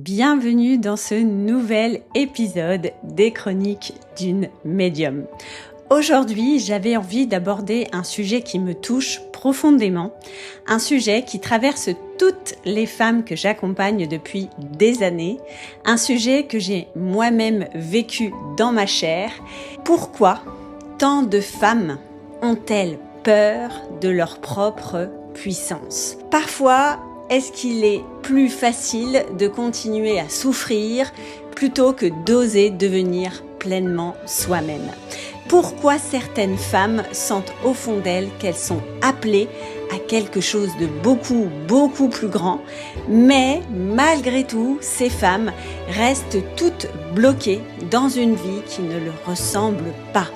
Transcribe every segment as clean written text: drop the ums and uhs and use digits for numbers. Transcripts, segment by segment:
bienvenue dans ce nouvel épisode des Chroniques d'une médium. Aujourd'hui, j'avais envie d'aborder un sujet qui me touche profondément, un sujet qui traverse toutes les femmes que j'accompagne depuis des années, un sujet que j'ai moi-même vécu dans ma chair. Pourquoi tant de femmes ont-elles peur de leur propre puissance ? Parfois, est-ce qu'il est plus facile de continuer à souffrir plutôt que d'oser devenir pleinement soi-même ? Pourquoi certaines femmes sentent au fond d'elles qu'elles sont appelées à quelque chose de beaucoup plus grand, mais malgré tout, ces femmes restent toutes bloquées dans une vie qui ne leur ressemble pas.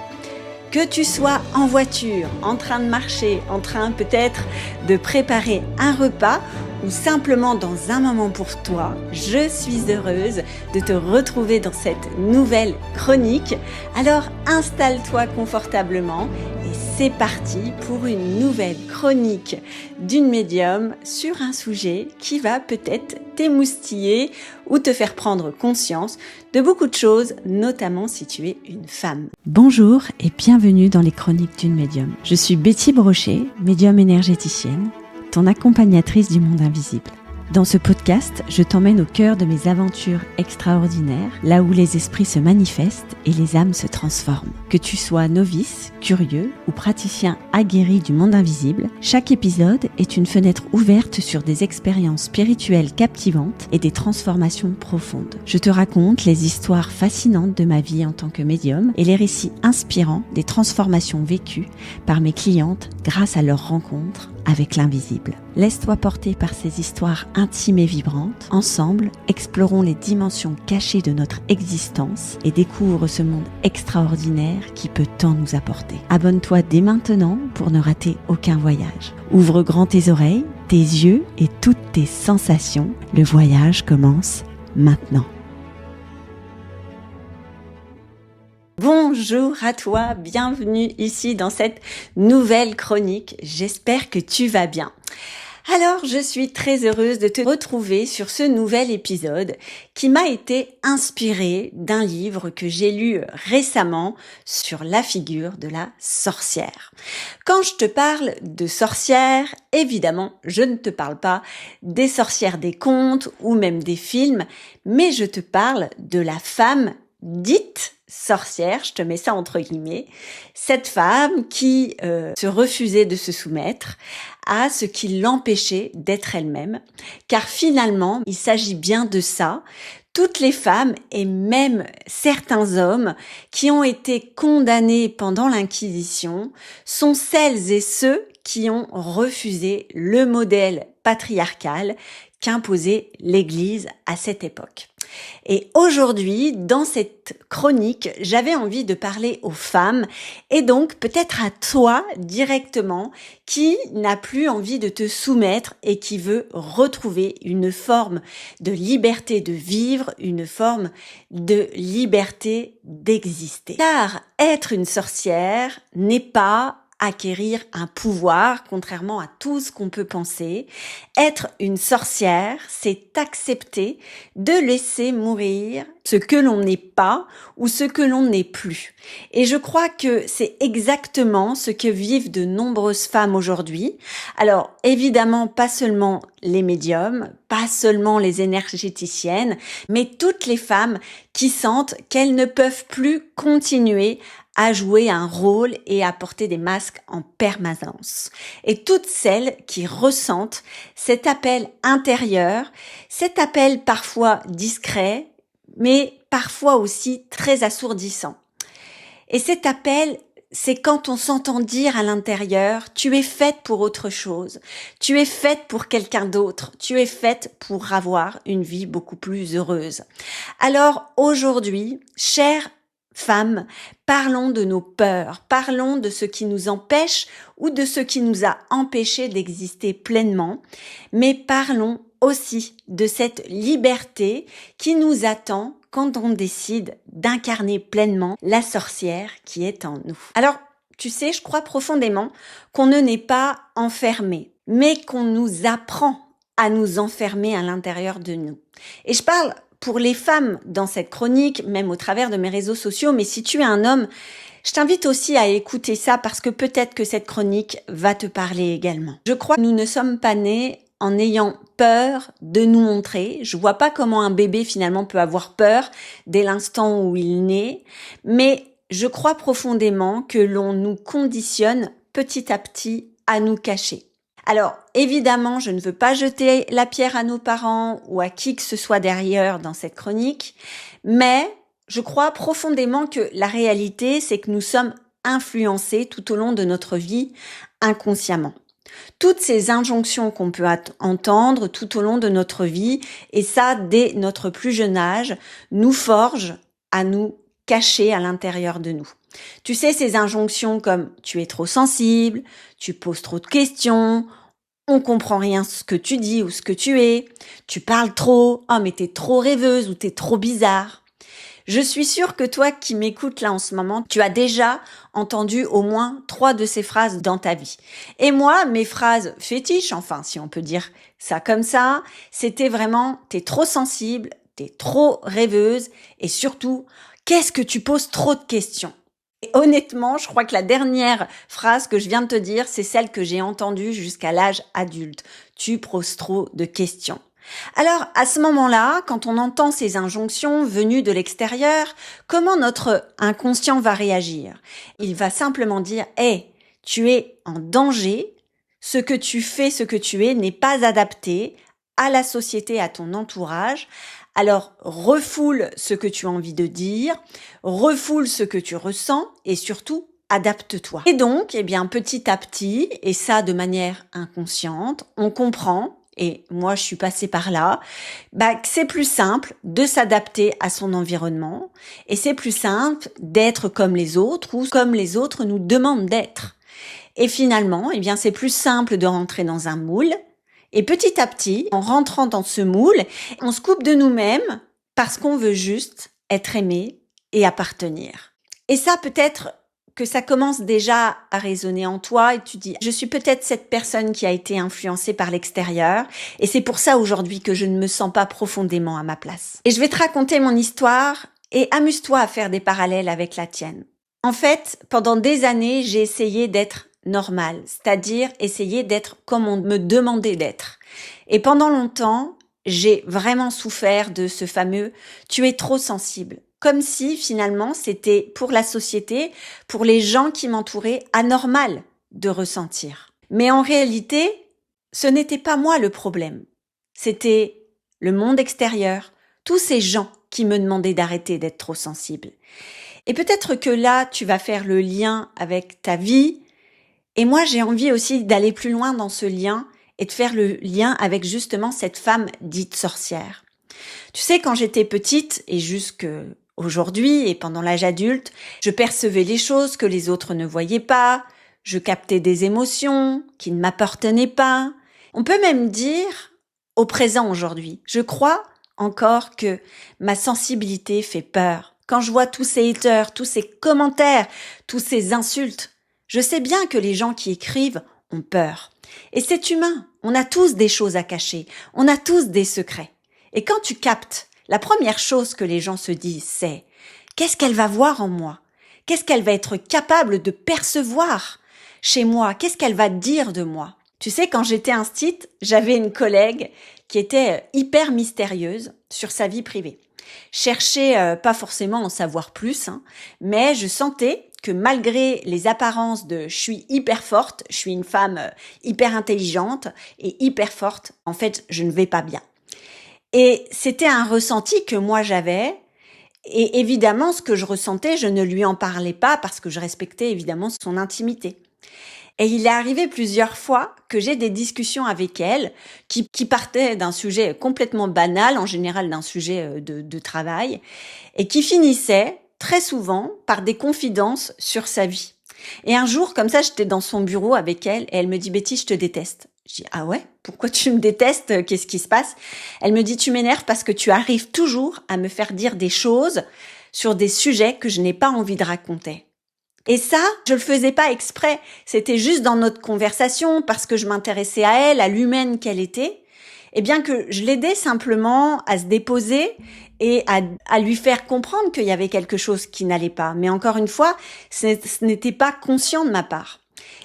Que tu sois en voiture, en train de marcher, en train peut-être de préparer un repas ou simplement dans un moment pour toi, je suis heureuse de te retrouver dans cette nouvelle chronique. Alors installe-toi confortablement et c'est parti pour une nouvelle chronique d'une médium sur un sujet qui va peut-être t'émoustiller ou te faire prendre conscience de beaucoup de choses, notamment si tu es une femme. Bonjour et bienvenue dans les chroniques d'une médium. Je suis Betty Brochet, médium énergéticienne, ton accompagnatrice du monde invisible. Dans ce podcast, je t'emmène au cœur de mes aventures extraordinaires, là où les esprits se manifestent et les âmes se transforment. Que tu sois novice, curieux ou praticien aguerri du monde invisible, chaque épisode est une fenêtre ouverte sur des expériences spirituelles captivantes et des transformations profondes. Je te raconte les histoires fascinantes de ma vie en tant que médium et les récits inspirants des transformations vécues par mes clientes grâce à leurs rencontres avec l'invisible. Laisse-toi porter par ces histoires intimes et vibrantes. Ensemble, explorons les dimensions cachées de notre existence et découvre ce monde extraordinaire qui peut tant nous apporter. Abonne-toi dès maintenant pour ne rater aucun voyage. Ouvre grand tes oreilles, tes yeux et toutes tes sensations. Le voyage commence maintenant. Bonjour à toi, bienvenue ici dans cette nouvelle chronique. J'espère que tu vas bien. Alors, je suis très heureuse de te retrouver sur ce nouvel épisode qui m'a été inspiré d'un livre que j'ai lu récemment sur la figure de la sorcière. Quand je te parle de sorcière, évidemment, je ne te parle pas des sorcières des contes ou même des films, mais je te parle de la femme dite sorcière, je te mets ça entre guillemets, cette femme qui se refusait de se soumettre à ce qui l'empêchait d'être elle-même, car finalement, il s'agit bien de ça. Toutes les femmes et même certains hommes qui ont été condamnés pendant l'Inquisition sont celles et ceux qui ont refusé le modèle patriarcal qu'imposait l'Église à cette époque. Et aujourd'hui, dans cette chronique, j'avais envie de parler aux femmes et donc peut-être à toi directement qui n'a plus envie de te soumettre et qui veut retrouver une forme de liberté de vivre, une forme de liberté d'exister. Car être une sorcière n'est pas acquérir un pouvoir, contrairement à tout ce qu'on peut penser. Être une sorcière, c'est accepter de laisser mourir ce que l'on n'est pas ou ce que l'on n'est plus. Et je crois que c'est exactement ce que vivent de nombreuses femmes aujourd'hui. Alors, évidemment, pas seulement les médiums, pas seulement les énergéticiennes, mais toutes les femmes qui sentent qu'elles ne peuvent plus continuer à jouer un rôle et à porter des masques en permanence. Et toutes celles qui ressentent cet appel intérieur, cet appel parfois discret, mais parfois aussi très assourdissant. Et cet appel, c'est quand on s'entend dire à l'intérieur, tu es faite pour autre chose, tu es faite pour quelqu'un d'autre, tu es faite pour avoir une vie beaucoup plus heureuse. Alors aujourd'hui, chère femmes, parlons de nos peurs, parlons de ce qui nous empêche ou de ce qui nous a empêchés d'exister pleinement, mais parlons aussi de cette liberté qui nous attend quand on décide d'incarner pleinement la sorcière qui est en nous. Alors, tu sais, je crois profondément qu'on ne naît pas enfermé, mais qu'on nous apprend à nous enfermer à l'intérieur de nous. Et je parle pour les femmes dans cette chronique, même au travers de mes réseaux sociaux, mais si tu es un homme, je t'invite aussi à écouter ça parce que peut-être que cette chronique va te parler également. Je crois que nous ne sommes pas nés en ayant peur de nous montrer. Je vois pas comment un bébé finalement peut avoir peur dès l'instant où il naît, mais je crois profondément que l'on nous conditionne petit à petit à nous cacher. Alors, évidemment, je ne veux pas jeter la pierre à nos parents ou à qui que ce soit derrière dans cette chronique, mais je crois profondément que la réalité, c'est que nous sommes influencés tout au long de notre vie inconsciemment. Toutes ces injonctions qu'on peut entendre tout au long de notre vie, et ça dès notre plus jeune âge, nous forgent à nous cacher à l'intérieur de nous. Tu sais, ces injonctions comme tu es trop sensible, tu poses trop de questions, on comprend rien ce que tu dis ou ce que tu es, tu parles trop, oh mais t'es trop rêveuse ou t'es trop bizarre. Je suis sûre que toi qui m'écoutes là en ce moment, tu as déjà entendu au moins 3 de ces phrases dans ta vie. Et moi, mes phrases fétiches, enfin si on peut dire ça comme ça, c'était vraiment t'es trop sensible, t'es trop rêveuse et surtout, qu'est-ce que tu poses trop de questions? Et honnêtement, je crois que la dernière phrase que je viens de te dire, c'est celle que j'ai entendue jusqu'à l'âge adulte. Tu poses trop de questions. Alors, à ce moment-là, quand on entend ces injonctions venues de l'extérieur, comment notre inconscient va réagir? Il va simplement dire « Hey, tu es en danger, ce que tu fais, ce que tu es n'est pas adapté à la société, à ton entourage. Alors, refoule ce que tu as envie de dire, refoule ce que tu ressens et surtout, adapte-toi. » Et donc, petit à petit, et ça de manière inconsciente, on comprend, et moi je suis passée par là, que c'est plus simple de s'adapter à son environnement et c'est plus simple d'être comme les autres ou comme les autres nous demandent d'être. Et finalement, c'est plus simple de rentrer dans un moule. Et petit à petit, en rentrant dans ce moule, on se coupe de nous-mêmes parce qu'on veut juste être aimé et appartenir. Et ça, peut-être que ça commence déjà à résonner en toi et tu dis, je suis peut-être cette personne qui a été influencée par l'extérieur et c'est pour ça aujourd'hui que je ne me sens pas profondément à ma place. Et je vais te raconter mon histoire et amuse-toi à faire des parallèles avec la tienne. En fait, pendant des années, j'ai essayé d'être normale, c'est-à-dire essayer d'être comme on me demandait d'être. Et pendant longtemps, j'ai vraiment souffert de ce fameux « tu es trop sensible ». Comme si finalement c'était pour la société, pour les gens qui m'entouraient, anormal de ressentir. Mais en réalité, ce n'était pas moi le problème. C'était le monde extérieur, tous ces gens qui me demandaient d'arrêter d'être trop sensible. Et peut-être que là, tu vas faire le lien avec ta vie. Et moi, j'ai envie aussi d'aller plus loin dans ce lien et de faire le lien avec justement cette femme dite sorcière. Tu sais, quand j'étais petite et jusque aujourd'hui et pendant l'âge adulte, je percevais les choses que les autres ne voyaient pas, je captais des émotions qui ne m'appartenaient pas. On peut même dire au présent aujourd'hui, je crois encore que ma sensibilité fait peur. Quand je vois tous ces haters, tous ces commentaires, tous ces insultes, je sais bien que les gens qui écrivent ont peur. Et c'est humain, on a tous des choses à cacher, on a tous des secrets. Et quand tu captes, la première chose que les gens se disent, c'est « qu'est-ce qu'elle va voir en moi? Qu'est-ce qu'elle va être capable de percevoir chez moi? Qu'est-ce qu'elle va dire de moi ?» Tu sais, quand j'étais instite, j'avais une collègue qui était hyper mystérieuse sur sa vie privée. Cherchais pas forcément à en savoir plus, mais je sentais que malgré les apparences de « je suis hyper forte, je suis une femme hyper intelligente et hyper forte », en fait, je ne vais pas bien. Et c'était un ressenti que moi j'avais. Et évidemment, ce que je ressentais, je ne lui en parlais pas parce que je respectais évidemment son intimité. Et il est arrivé plusieurs fois que j'ai des discussions avec elle qui partaient d'un sujet complètement banal, en général d'un sujet de travail, et qui finissaient très souvent par des confidences sur sa vie. Et un jour, comme ça, j'étais dans son bureau avec elle et elle me dit « Betty, je te déteste ». Je dis « Ah ouais? Pourquoi tu me détestes? Qu'est-ce qui se passe ?» Elle me dit « Tu m'énerves parce que tu arrives toujours à me faire dire des choses sur des sujets que je n'ai pas envie de raconter. » Et ça, je le faisais pas exprès. C'était juste dans notre conversation parce que je m'intéressais à elle, à l'humaine qu'elle était. Eh bien que je l'aidais simplement à se déposer et à lui faire comprendre qu'il y avait quelque chose qui n'allait pas. Mais encore une fois, ce n'était pas conscient de ma part.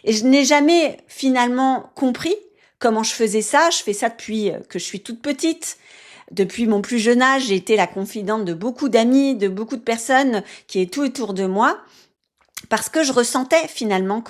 Et je n'ai jamais finalement compris comment je faisais ça. Je fais ça depuis que je suis toute petite. Depuis mon plus jeune âge, j'ai été la confidente de beaucoup d'amis, de beaucoup de personnes qui étaient tout autour de moi, parce que je ressentais finalement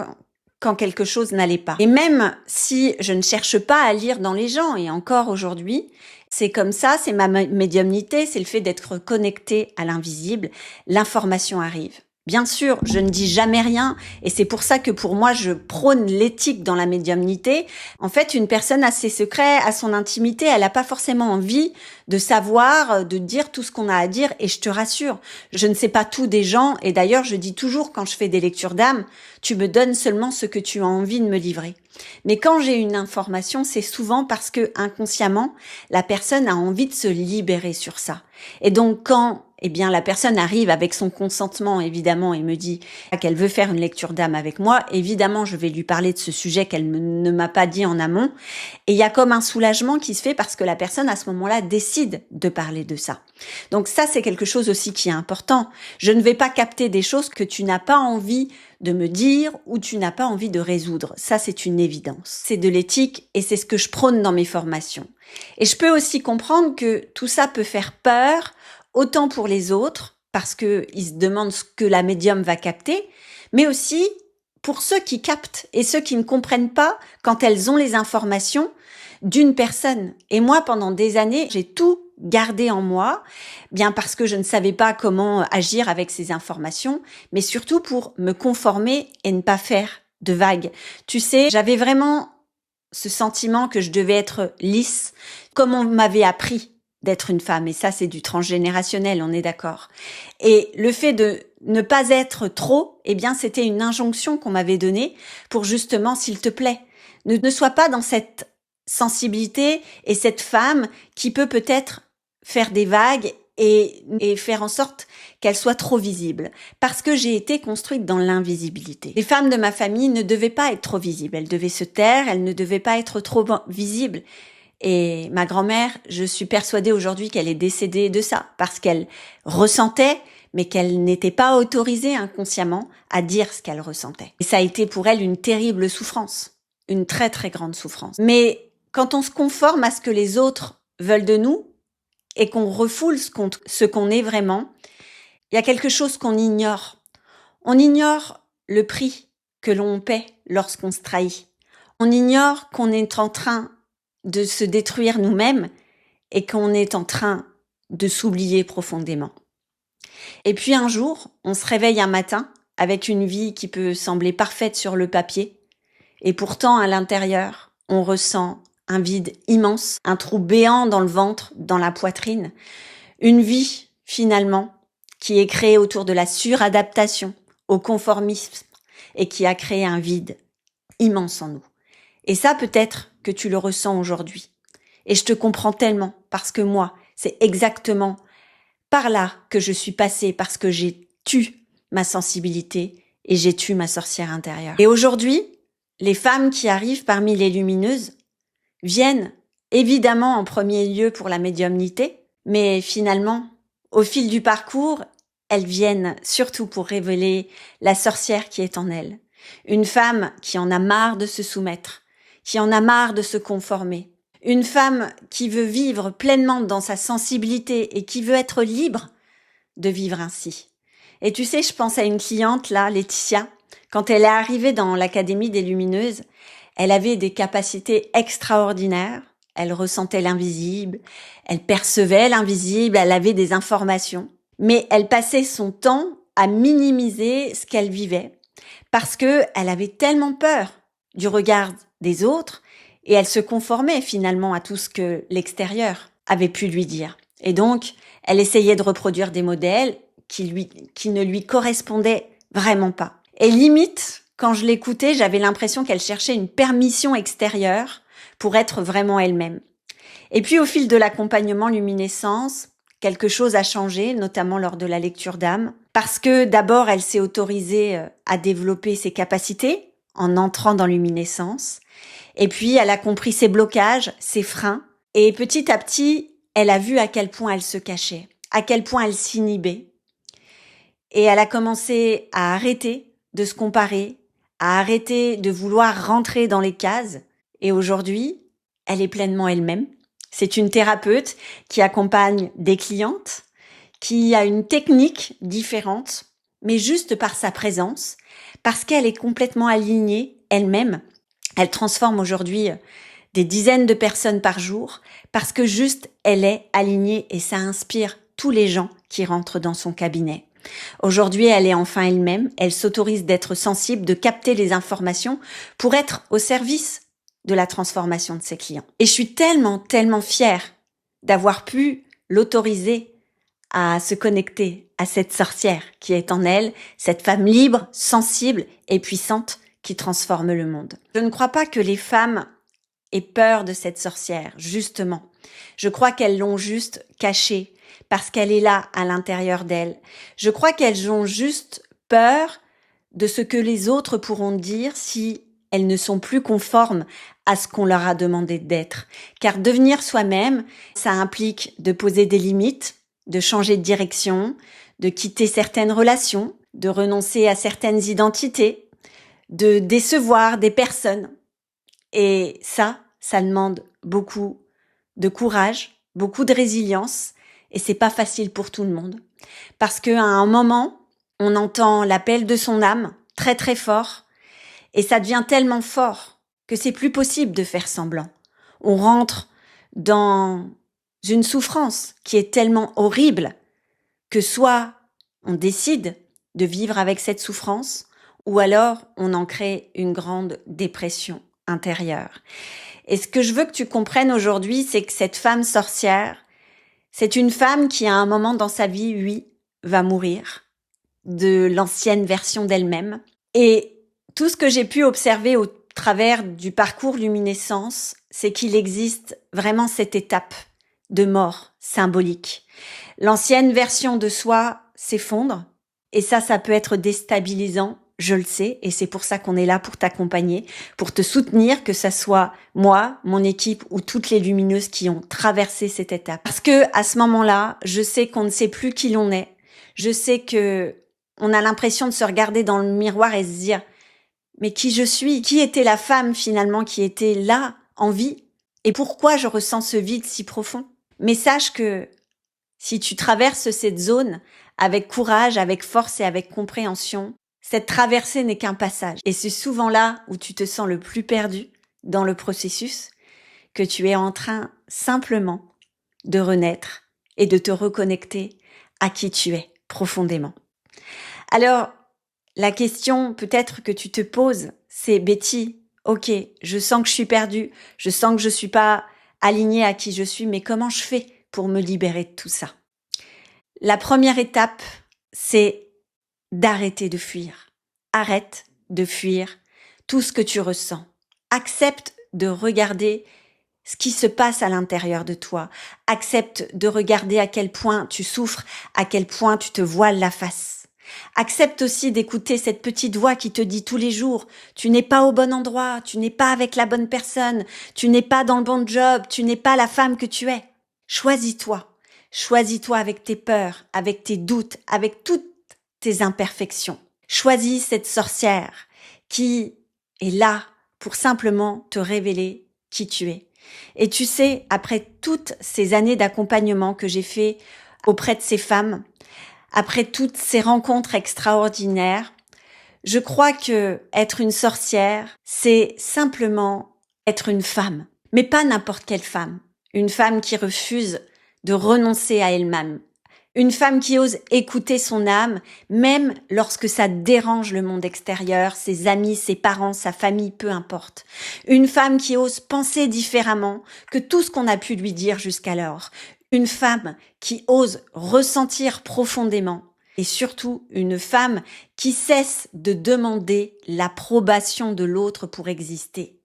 quand quelque chose n'allait pas. Et même si je ne cherche pas à lire dans les gens, et encore aujourd'hui, c'est comme ça, c'est ma médiumnité, c'est le fait d'être connecté à l'invisible, l'information arrive. Bien sûr, je ne dis jamais rien et c'est pour ça que pour moi, je prône l'éthique dans la médiumnité. En fait, une personne a ses secrets, a son intimité, elle n'a pas forcément envie de savoir, de dire tout ce qu'on a à dire et je te rassure, je ne sais pas tout des gens et d'ailleurs, je dis toujours quand je fais des lectures d'âme, tu me donnes seulement ce que tu as envie de me livrer. Mais quand j'ai une information, c'est souvent parce que inconsciemment, la personne a envie de se libérer sur ça. Et donc quand la personne arrive avec son consentement, évidemment, et me dit qu'elle veut faire une lecture d'âme avec moi. Évidemment, je vais lui parler de ce sujet qu'elle ne m'a pas dit en amont. Et il y a comme un soulagement qui se fait parce que la personne, à ce moment-là, décide de parler de ça. Donc ça, c'est quelque chose aussi qui est important. Je ne vais pas capter des choses que tu n'as pas envie de me dire ou tu n'as pas envie de résoudre. Ça, c'est une évidence. C'est de l'éthique et c'est ce que je prône dans mes formations. Et je peux aussi comprendre que tout ça peut faire peur, autant pour les autres, parce qu'ils se demandent ce que la médium va capter, mais aussi pour ceux qui captent et ceux qui ne comprennent pas quand elles ont les informations d'une personne. Et moi, pendant des années, j'ai tout gardé en moi, bien parce que je ne savais pas comment agir avec ces informations, mais surtout pour me conformer et ne pas faire de vagues. Tu sais, j'avais vraiment ce sentiment que je devais être lisse, comme on m'avait appris d'être une femme. Et ça, c'est du transgénérationnel, on est d'accord. Et le fait de ne pas être trop, c'était une injonction qu'on m'avait donnée pour justement, s'il te plaît, ne sois pas dans cette sensibilité et cette femme qui peut peut-être faire des vagues et faire en sorte qu'elle soit trop visible. Parce que j'ai été construite dans l'invisibilité. Les femmes de ma famille ne devaient pas être trop visibles. Elles devaient se taire, elles ne devaient pas être trop visibles. Et ma grand-mère, je suis persuadée aujourd'hui qu'elle est décédée de ça, parce qu'elle ressentait, mais qu'elle n'était pas autorisée inconsciemment à dire ce qu'elle ressentait. Et ça a été pour elle une terrible souffrance, une très très grande souffrance. Mais quand on se conforme à ce que les autres veulent de nous, et qu'on refoule ce qu'on est vraiment, il y a quelque chose qu'on ignore. On ignore le prix que l'on paie lorsqu'on se trahit. On ignore qu'on est en train de se détruire nous-mêmes et qu'on est en train de s'oublier profondément. Et puis un jour, on se réveille un matin avec une vie qui peut sembler parfaite sur le papier et pourtant à l'intérieur, on ressent un vide immense, un trou béant dans le ventre, dans la poitrine, une vie finalement qui est créée autour de la suradaptation au conformisme et qui a créé un vide immense en nous. Et ça, peut-être que tu le ressens aujourd'hui. Et je te comprends tellement, parce que moi, c'est exactement par là que je suis passée, parce que j'ai tué ma sensibilité et j'ai tué ma sorcière intérieure. Et aujourd'hui, les femmes qui arrivent parmi les lumineuses viennent évidemment en premier lieu pour la médiumnité, mais finalement, au fil du parcours, elles viennent surtout pour révéler la sorcière qui est en elles. Une femme qui en a marre de se soumettre, qui en a marre de se conformer. Une femme qui veut vivre pleinement dans sa sensibilité et qui veut être libre de vivre ainsi. Et tu sais, je pense à une cliente là, Laetitia, quand elle est arrivée dans l'Académie des Lumineuses, elle avait des capacités extraordinaires, elle ressentait l'invisible, elle percevait l'invisible, elle avait des informations, mais elle passait son temps à minimiser ce qu'elle vivait parce que elle avait tellement peur du regard des autres et elle se conformait finalement à tout ce que l'extérieur avait pu lui dire. Et donc, elle essayait de reproduire des modèles qui ne lui correspondaient vraiment pas. Et limite, quand je l'écoutais, j'avais l'impression qu'elle cherchait une permission extérieure pour être vraiment elle-même. Et puis, au fil de l'accompagnement luminescence, quelque chose a changé, notamment lors de la lecture d'âme, parce que d'abord, elle s'est autorisée à développer ses capacités en entrant dans luminescence. Et puis, elle a compris ses blocages, ses freins, Et petit à petit, elle a vu à quel point elle se cachait, à quel point elle s'inhibait. Et elle a commencé à arrêter de se comparer, à arrêter de vouloir rentrer dans les cases. Et aujourd'hui, elle est pleinement elle-même. C'est une thérapeute qui accompagne des clientes, qui a une technique différente, mais juste par sa présence, parce qu'elle est complètement alignée elle-même. Elle transforme aujourd'hui des dizaines de personnes par jour, parce que juste elle est alignée et ça inspire tous les gens qui rentrent dans son cabinet. Aujourd'hui, elle est enfin elle-même, elle s'autorise d'être sensible, de capter les informations pour être au service de la transformation de ses clients. Et je suis tellement fière d'avoir pu l'autoriser à se connecter à cette sorcière qui est en elle, cette femme libre, sensible et puissante qui transforme le monde. Je ne crois pas que les femmes aient peur de cette sorcière, justement. Je crois qu'elles l'ont juste cachée parce qu'elle est là à l'intérieur d'elles. Je crois qu'elles ont juste peur de ce que les autres pourront dire si elles ne sont plus conformes à ce qu'on leur a demandé d'être. Car devenir soi-même, ça implique de poser des limites, de changer de direction, de quitter certaines relations, de renoncer à certaines identités, de décevoir des personnes. Et ça demande beaucoup de courage, beaucoup de résilience, et c'est pas facile pour tout le monde. Parce qu'à un moment, on entend l'appel de son âme très très fort, et ça devient tellement fort que c'est plus possible de faire semblant. On rentre dans une souffrance qui est tellement horrible que soit on décide de vivre avec cette souffrance, ou alors on en crée une grande dépression intérieure. Et ce que je veux que tu comprennes aujourd'hui, c'est que cette femme sorcière, c'est une femme qui à un moment dans sa vie, oui, va mourir de l'ancienne version d'elle-même. Et tout ce que j'ai pu observer au travers du parcours luminescence, c'est qu'il existe vraiment cette étape de mort symbolique. L'ancienne version de soi s'effondre, et ça peut être déstabilisant, je le sais, et c'est pour ça qu'on est là pour t'accompagner, pour te soutenir, que ça soit moi, mon équipe ou toutes les lumineuses qui ont traversé cette étape. Parce que à ce moment-là, je sais qu'on ne sait plus qui l'on est. Je sais que on a l'impression de se regarder dans le miroir et se dire mais qui je suis? Qui était la femme finalement qui était là, en vie? Et pourquoi je ressens ce vide si profond? Mais sache que si tu traverses cette zone avec courage, avec force et avec compréhension, cette traversée n'est qu'un passage. Et c'est souvent là où tu te sens le plus perdu dans le processus, que tu es en train simplement de renaître et de te reconnecter à qui tu es profondément. Alors, la question peut-être que tu te poses, c'est Betty, ok, je sens que je suis perdue, je sens que je suis pas alignée à qui je suis, mais comment je fais pour me libérer de tout ça? La première étape, c'est d'arrêter de fuir. Arrête de fuir tout ce que tu ressens. Accepte de regarder ce qui se passe à l'intérieur de toi. Accepte de regarder à quel point tu souffres, à quel point tu te voiles la face. Accepte aussi d'écouter cette petite voix qui te dit tous les jours « Tu n'es pas au bon endroit, tu n'es pas avec la bonne personne, tu n'es pas dans le bon job, tu n'es pas la femme que tu es. » Choisis-toi. Choisis-toi avec tes peurs, avec tes doutes, avec toutes tes imperfections. Choisis cette sorcière qui est là pour simplement te révéler qui tu es. Et tu sais, après toutes ces années d'accompagnement que j'ai fait auprès de ces femmes, après toutes ces rencontres extraordinaires, je crois que être une sorcière, c'est simplement être une femme, mais pas n'importe quelle femme. Une femme qui refuse de renoncer à elle-même. Une femme qui ose écouter son âme, même lorsque ça dérange le monde extérieur, ses amis, ses parents, sa famille, peu importe. Une femme qui ose penser différemment que tout ce qu'on a pu lui dire jusqu'alors. Une femme qui ose ressentir profondément. Et surtout, une femme qui cesse de demander l'approbation de l'autre pour exister.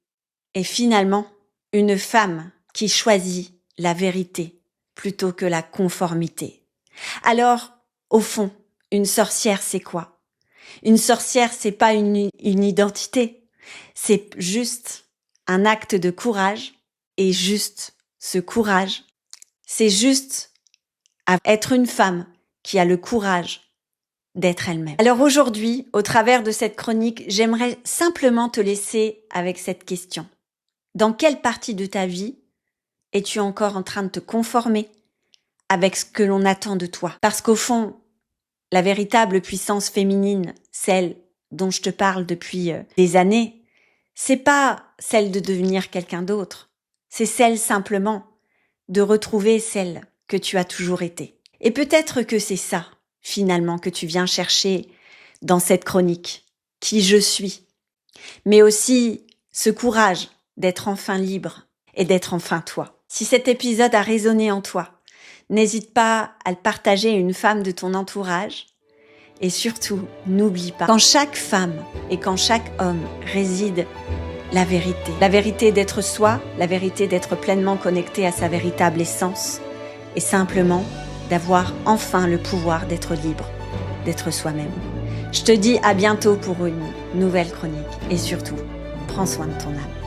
Et finalement, une femme qui choisit la vérité plutôt que la conformité. Alors, au fond, une sorcière, c'est quoi? Une sorcière, c'est pas une identité. C'est juste un acte de courage et juste ce courage, c'est juste à être une femme qui a le courage d'être elle-même. Alors aujourd'hui, au travers de cette chronique, j'aimerais simplement te laisser avec cette question. Dans quelle partie de ta vie es-tu encore en train de te conformer avec ce que l'on attend de toi? Parce qu'au fond, la véritable puissance féminine, celle dont je te parle depuis des années, c'est pas celle de devenir quelqu'un d'autre. C'est celle simplement de retrouver celle que tu as toujours été. Et peut-être que c'est ça, finalement, que tu viens chercher dans cette chronique, qui je suis. Mais aussi ce courage d'être enfin libre et d'être enfin toi. Si cet épisode a résonné en toi, n'hésite pas à le partager à une femme de ton entourage. Et surtout, n'oublie pas qu'en chaque femme et qu'en chaque homme réside la vérité. La vérité d'être soi, la vérité d'être pleinement connecté à sa véritable essence et simplement d'avoir enfin le pouvoir d'être libre, d'être soi-même. Je te dis à bientôt pour une nouvelle chronique et surtout, prends soin de ton âme.